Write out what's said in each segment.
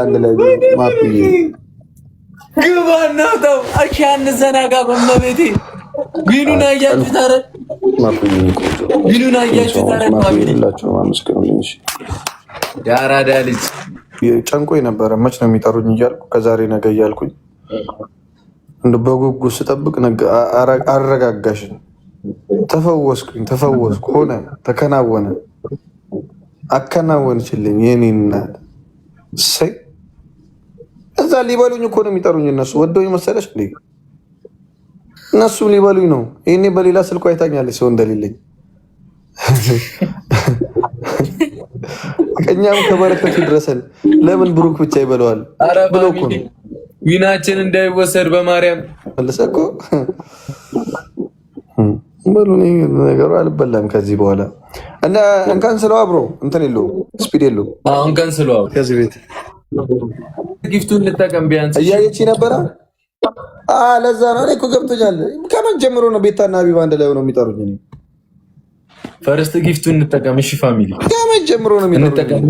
አንድ ላይ ማፕዬ ግባና ተው አኪ አንዘናጋ በመቤቴ ቢኑና ያያችሁት አይደል? ቢኑና ያያችሁት አይደል? ማብላችሁ ማመስገኑልኝ። እሺ ያራዳ ልጅ ጨንቆኝ ነበረ። መች ነው የሚጠሩኝ እያልኩ ከዛሬ ነገ እያልኩኝ እንደ በጉጉ ስጠብቅ አረጋጋሽን። ተፈወስኩኝ፣ ተፈወስኩ፣ ሆነ፣ ተከናወነ፣ አከናወንችልኝ የኔ እናት። እሰይ እዛ ሊበሉኝ እኮ ነው የሚጠሩኝ። እነሱ ወደውኝ መሰለሽ እንዴ? እነሱም ሊበሉኝ ነው። ይሄኔ በሌላ ስልኩ አይታኛለች ሰው እንደሌለኝ። እኛም ከበረከቱ ይድረሰን። ለምን ብሩክ ብቻ ይበለዋል ብሎ እኮ ነው። ዊናችን እንዳይወሰድ በማርያም መልሰ እኮ በሉ። ነገሩ አልበላም ከዚህ በኋላ እና እንካን ስለው አብሮ እንትን የለውም ስፒድ የለውም። እንካን ስለው ከዚህ ቤት ጊፍቱን ልጠቀም ቢያንስ እያየች ነበረ። ለዛ ነው እኔ እኮ ገብቶኛል። ከመን ጀምሮ ነው ቤታና ሀቢባ አንድ ላይ ሆነው የሚጠሩኝ። እኔ ፈርስት ጊፍቱን እንጠቀም። እሺ ፋሚሊ ከመን ጀምሮ ነው የሚጠሩኝ።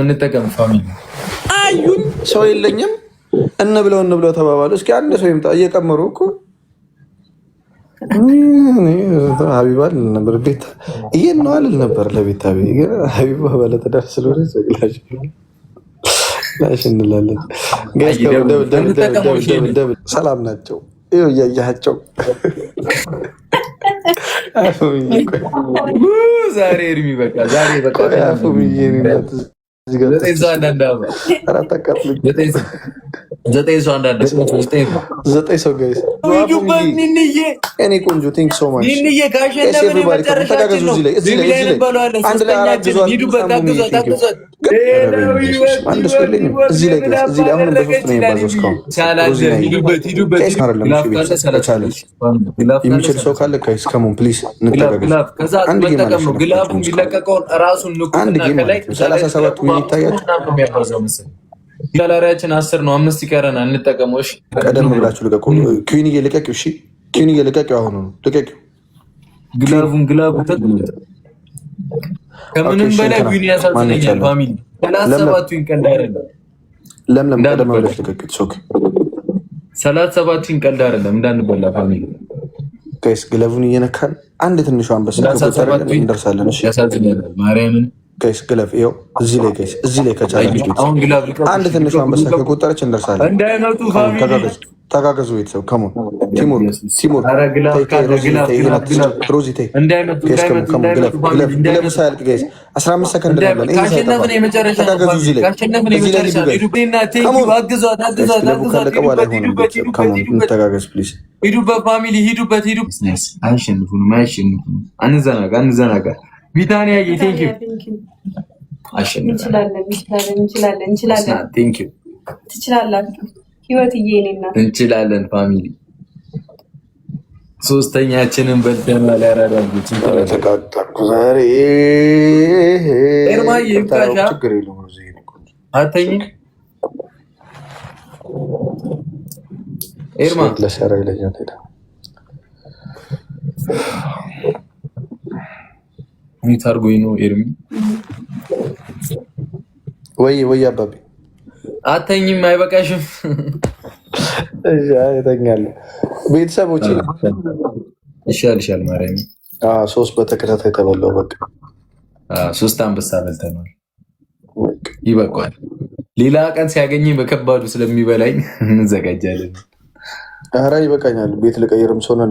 እንጠቀም ፋሚሊ። አዩን ሰው የለኝም እንብለው ተባባሉ። እስኪ አንድ ሰው ይምጣ። እየቀመሩ እኮ ሀቢባ ልል ነበር። ቤታ ይሄን ነው አልል ነበር ለቤታ ሀቢባ ባለትዳር ስለሆነ ዘግላሽ ላሽ እንላለን። ሰላም ናቸው እያያቸው ዛሬ እድሜ በቃ ዛሬ በቃ ዘጠኝ ሰው ጋይስ እኔ ቆንጆ ቴንክ ሶ ማች ተጋገዙ። እዚህ ላይ አንድ ላይ አንድ ሰው የለኝም። እዚህ ላይ አሁንም በሶስት ነው የሚባዘው። እስካሁን የሚችል ሰው ካለ ጋይስ ከሞን ፕሊዝ እንተጋገዙ። አንድ ጌም ማለት ነው። አንድ ጌም ማለት ነው። 37 ሚኒት ይታያችሁ። ጋላሪያችን 10 ነው፣ 5 ይቀረናል። እንጠቀመው። እሺ ቀደም ብላችሁ ልቀቁ። ኪዩኒዬ ልቀቂው። እሺ ኪዩኒዬ ልቀቂው። አሁን ነው ልቀቂው። ግላቡ ከምንም በላይ ኪዩኒ ያሳዝነኛል። ፋሚሊ 37 ይንቀልድ አይደለም። ለምለም ቀደም ብለሽ ልቀቂው። ሶክ 37 ይንቀልድ አይደለም። እንዳንበላ ፋሚሊ ጋይስ ግላቡን እየነካን አንድ ትንሿ አንበሳ ከቦታው እንደርሳለን። እሺ ያሳዝነኛል ማርያምን ጋይስ ግላፍ ይኸው እዚህ ላይ ጋይስ እዚህ ላይ ከቻላችሁ አንድ ትንሽ አንበሳ ከቆጠረች እንደርሳለን። እንዳይመጡ ፋሚሊ ተጋገዙ። ቤተሰብ ከሞን ቲሙር ሮዚ ቴ ግላፍ ሳያልቅ ጋይስ 15 ሰከንድ ነው። ተጋገዙ። እዚህ ላይ እንተጋገዝ ፕሊዝ። ሂዱበት ፋሚሊ ሂዱበት። አይሸንፉንም። አንዘናጋ ቢታኒያ ቴንክ ዩ እንችላለን ፋሚሊ። ሶስተኛችንን በልተናል። ያራዳልኩት ተቃጠልኩ ዛሬ። ኤርማዬ ይብቃሻ። አተኝ ኤርማ ለሰራ ይለኛል። ሚት አድርጎኝ ነው ኤርሚ። ወይ አባቢ አተኝም አይበቃሽም? እተኛለሁ። ቤተሰቦች ይሻልሻል ማርያም። 3 በተከታታይ ተበላው። በቃ 3 አንበሳ በልተናል። ይበቃል። ሌላ ቀን ሲያገኘኝ በከባዱ ስለሚበላኝ እንዘጋጃለን። ኧረ ይበቃኛል። ቤት ልቀይርም ሰው ነው።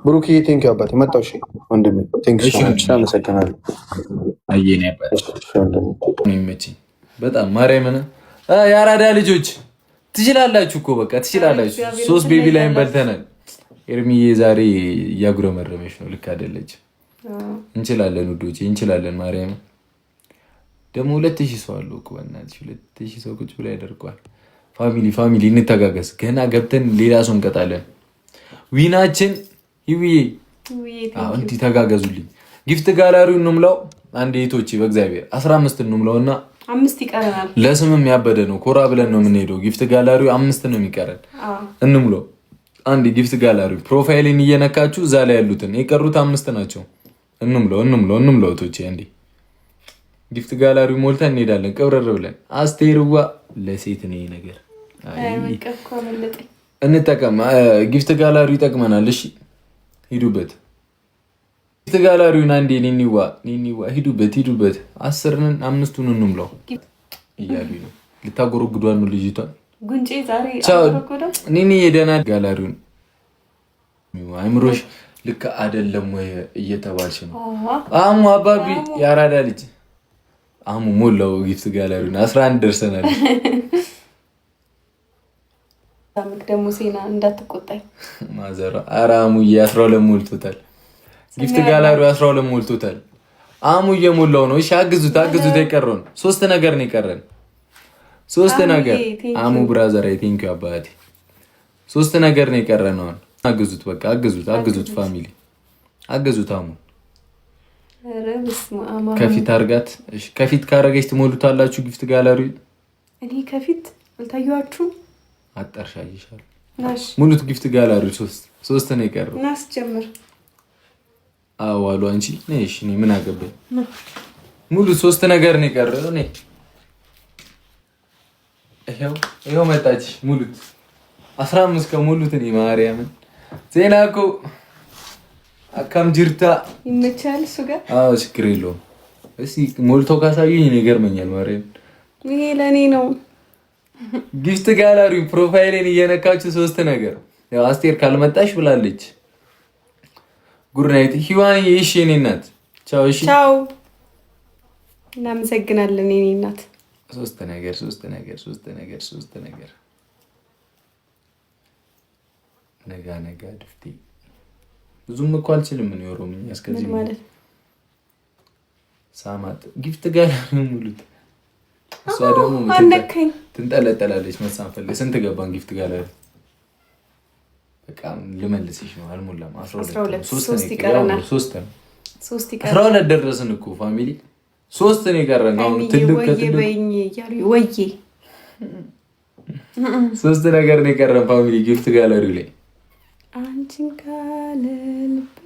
ብሩክ ቴንክ ዩ አባቴ መጣሁ። እሺ ወንድሜ ቴንክ ዩ አመሰግናለሁ። አየኔ አባቴ ይመችኝ በጣም ማርያምን። የአራዳ ልጆች ትችላላችሁ እኮ በቃ ትችላላችሁ። 3 ቤቢ ላይን በልተናል። ኤርሚዬ ዛሬ እያጉረመረመች ነው። ልክ አይደለች። እንችላለን ውዶቼ እንችላለን። ማርያም ደግሞ 2000 ሰው አለው እኮ በእናትሽ 2000 ሰው ቁጭ ብላ ያደርገዋል። ፋሚሊ እንተጋገዝ። ገና ገብተን ሌላ ሰው እንቀጣለን። ዊናችን ይውዬ እንዲህ ተጋገዙልኝ። ጊፍት ጋላሪውን እንሙላው። አንድ እህቶቼ በእግዚአብሔር 15 እንሙላውና 5 ይቀረናል። ለስምም ያበደ ነው። ኮራ ብለን ነው የምንሄደው። ጊፍት ጋላሪው 5 ነው የሚቀረን። እንሙላው። አንድ ጊፍት ጋላሪው ፕሮፋይልን እየነካችሁ እዛ ላይ ያሉትን የቀሩት 5 ናቸው። እንሙላው እህቶቼ። እንዴ ጊፍት ጋላሪው ሞልተን እንሄዳለን ቅብረር ብለን። አስቴርዋ ለሴት ነው ነገር እንጠቀም። ጊፍት ጋላሪው ይጠቅመናል። እሺ ሂዱበት። ጊፍት ጋላሪውን አንዴ ኒኒዋ ሂዱበት 10ን 5ቱን እንምለው እያሉ ነው። ልታጎረጉዷን ነው ልጅቷን። ጉንጬ ዛሬ አጎረጎደው ኒኒ የደና ጋላሪውን አይምሮሽ ልክ አይደለም ወይ እየተባልሽ ነው። አሙ አባቢ ያራዳ ልጅ አሙ ሞላው ጊፍት ጋላሪውን 11 ደርሰናል። ታምክ ደሞ ሴና እንዳትቆጣኝ ማዘራ አራሙ የ12 ሞልቶታል። ጊፍት ጋላሪው 12 ሞልቶታል። አሙ እየሞላው ነው። እሺ አግዙት የቀረውን 3 ነገር ነው የቀረን። 3 ነገር አሙ ብራዘር አይ ቲንክ ዩ አባቴ 3 ነገር ነው የቀረን። አሁን አግዙት፣ በቃ አግዙት ፋሚሊ አግዙት። አሙ ከፊት አርጋት። እሺ ከፊት ካረገች ትሞሉታላችሁ ጊፍት ጋላሪው። እኔ ከፊት አልታያችሁ አጣርሻይሻል። ሙሉት ጊፍት ጋላሪው 3 ነው የቀረው። ናስ ጀምር። አዋሉ አንቺ ነሽ። እኔ ምን አገባኝ? ሙሉ 3 ነገር ነው የቀረው። እኔ ይሄው መጣች። ሙሉት 15 ከሙሉት እኔ ማርያምን ዜና እኮ አካም ጅርታ ይመቻል። እሱ ጋር አዎ ችግር የለውም። እስኪ ሞልቶ ካሳዩኝ እኔ ይገርመኛል። ማርያም ይሄ ለኔ ነው። ጊፍት ጋላሪው ፕሮፋይሌን እየነካችሁ 3 ነገር። ያው አስቴር ካልመጣሽ ብላለች። ጉድ ናይት ሂዋን። እሺ የኔ እናት ቻው። እሺ ቻው። እናመሰግናለን የኔ እናት። 3 ነገር ነጋ ድፍቲ ብዙም እኮ አልችልም። ምን ኦሮምኛ እስከዚህ ማለት ሳማት ጊፍት ጋላሪው ሙሉት። እሷ ደግሞ ትንጠለጠላለች መሳም ፈልገ። ስንት ገባን ጊፍት ጋላሪ? በቃ ልመልስሽ ነው አልሞላም። 12 3 ይቀረናል። 12 ደረስን እኮ ፋሚሊ 3 ነው የቀረን። አሁን ትልቅ ወይ 3 ነገር ነው የቀረን ፋሚሊ ጊፍት ጋላሪው ላይ አንቺን ካለልቤ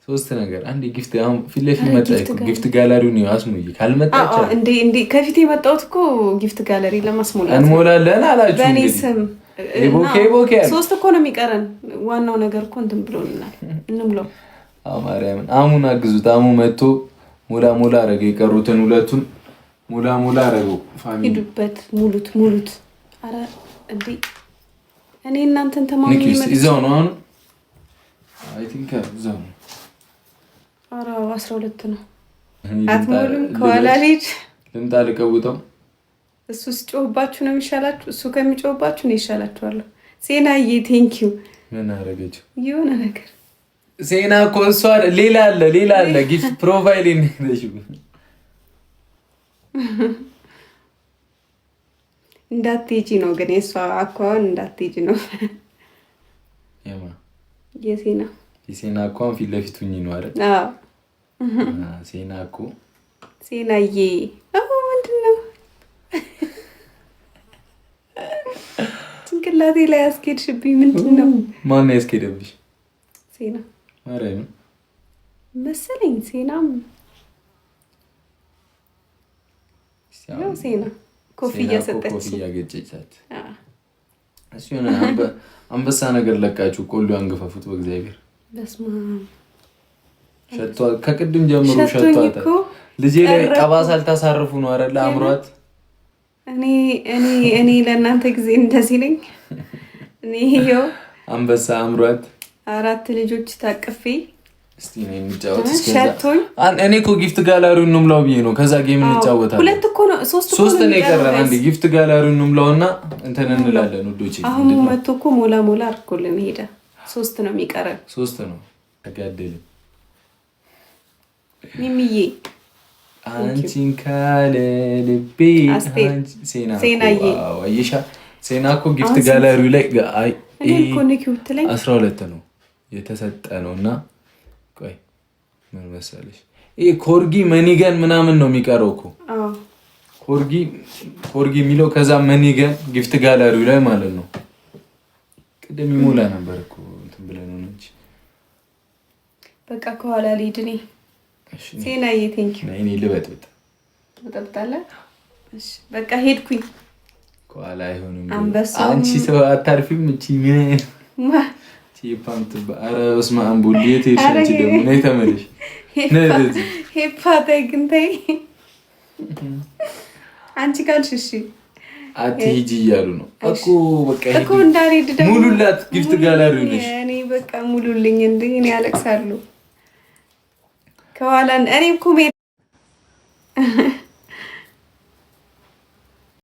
3 ነገር። አንዴ ጊፍት አሁን ፊት ለፊት መጣች ጊፍት ጋላሪው ነው አስሙይ ካልመጣች እንዴ ከፊት የመጣሁት እኮ ጊፍት ጋላሪ ለማስሞላት እንሞላለን አላችሁ። በኔ ስም ቦኬ 3 እኮ ነው የሚቀረን። ዋናው ነገር እኮ እንትን ብሎናል። እንምለው። ማርያምን አሙን አግዙት። አሙ መጥቶ ሙላ አረገ። የቀሩትን 2ቱን ሙላ አረገው ፋሚሊ ሂዱበት። ሙሉት። አረ እንዴ እኔ እናንተን ተማምኜ ይዘው ነው አሁን አይ ቲንክ እዛው ነው። አረ 12 ነው። አትሞሉም? ከኋላ ልጅ ልምጣ ልቀውጠው። እሱ ሲጮህባችሁ ነው የሚሻላችሁ። እሱ ከሚጮህባችሁ ነው ይሻላችኋል። ሴናዬ ቴንክ ዩ። ምን አረገችው? የሆነ ነገር ሴና እኮ እሷ ሌላ አለ ጊፍት ፕሮፋይል ነሽ። እንዳትሄጂ ነው ግን የሷ አኳን እንዳትሄጂ ነው። የሴና አኳን ፊት ለፊት ሁኚ ነው አይደል? አዎ ሴና እኮ ሴናዬ ምንድን ነው ጭንቅላቴ ላይ ያስኬድሽብኝ? ምንድን ነው? ማን ያስኬደብሽ? ሴና ማርያም መሰለኝ። ሴናም ያው ሴና ኮፍያ ሰጠች። ኮፍያ ገጨቻት። እሱ የሆነ አንበሳ ነገር ለቃችሁ ቆሎ አንገፋፉት። በእግዚአብሔር በስማ ሸቷ ከቅድም ጀምሮ ሸቷታ። ልጄ ላይ ጠባሳ አልታሳርፉ ነው አይደል? አምሯት። እኔ ለእናንተ ጊዜ እንደዚህ ነኝ። እኔ ይሄው አንበሳ አምሯት 4 ልጆች ታቅፌ እስቲ ነው እንጫወት። ሸቶኝ እኔ እኮ ጊፍት ጋላሪውን ነው የምላው ብዬ ነው። ከዛ ጌም እንጫወታለን። 2 እኮ ነው 3 ነው የቀረን። አንዴ ጊፍት ጋላሪውን ነው የምላውና እንትን እንላለን ውዶቼ። አሁን መቶ እኮ ሞላ አርኮልን ሄደ። 3 ነው የሚቀረን። 3 ነው ተጋደልን። ሚሚዬ አንቺን ካለ ልቤ ሴናዬ አይሻ ሴና እኮ ጊፍት ጋላሪው ላይ አይ እኔ እኮ ንኪውት ላይ 12 ነው የተሰጠ ነውና ቆይ ምን መሰለሽ ይሄ ኮርጊ መኒገን ምናምን ነው የሚቀረው እኮ። አዎ ኮርጊ የሚለው ከዛ መኒገን ጊፍት ጋላሪው ላይ ማለት ነው። ቅድም ይሞላ ነበር እኮ እንትን ብለን ነው እንጂ በቃ ከኋላ ልሂድ እኔ ሴናዬ ቴንኪው። እኔ ልበጥብጥ በጠብጣለህ። እሺ በቃ ሄድኩኝ። ከኋላ አይሆንም። አንበሳው አንቺ ሰው አታርፊም። እቺ ምን ፓንት ኧረ በስመ አብ ቡልዴት ይሻንቺ ደግሞ ነይ ተመለሽ። ሄፓታይ ግን ተይ አንቺ ካልሽ እሺ አትሂጂ እያሉ ነው እኮ በቃ እኮ እንዳልሄድ ደግሞ ሙሉላት ጊፍት ጋላሪው ነሽ። እኔ በቃ ሙሉልኝ እንዴ እኔ አለቅሳለሁ ከኋላ እኔ እኮ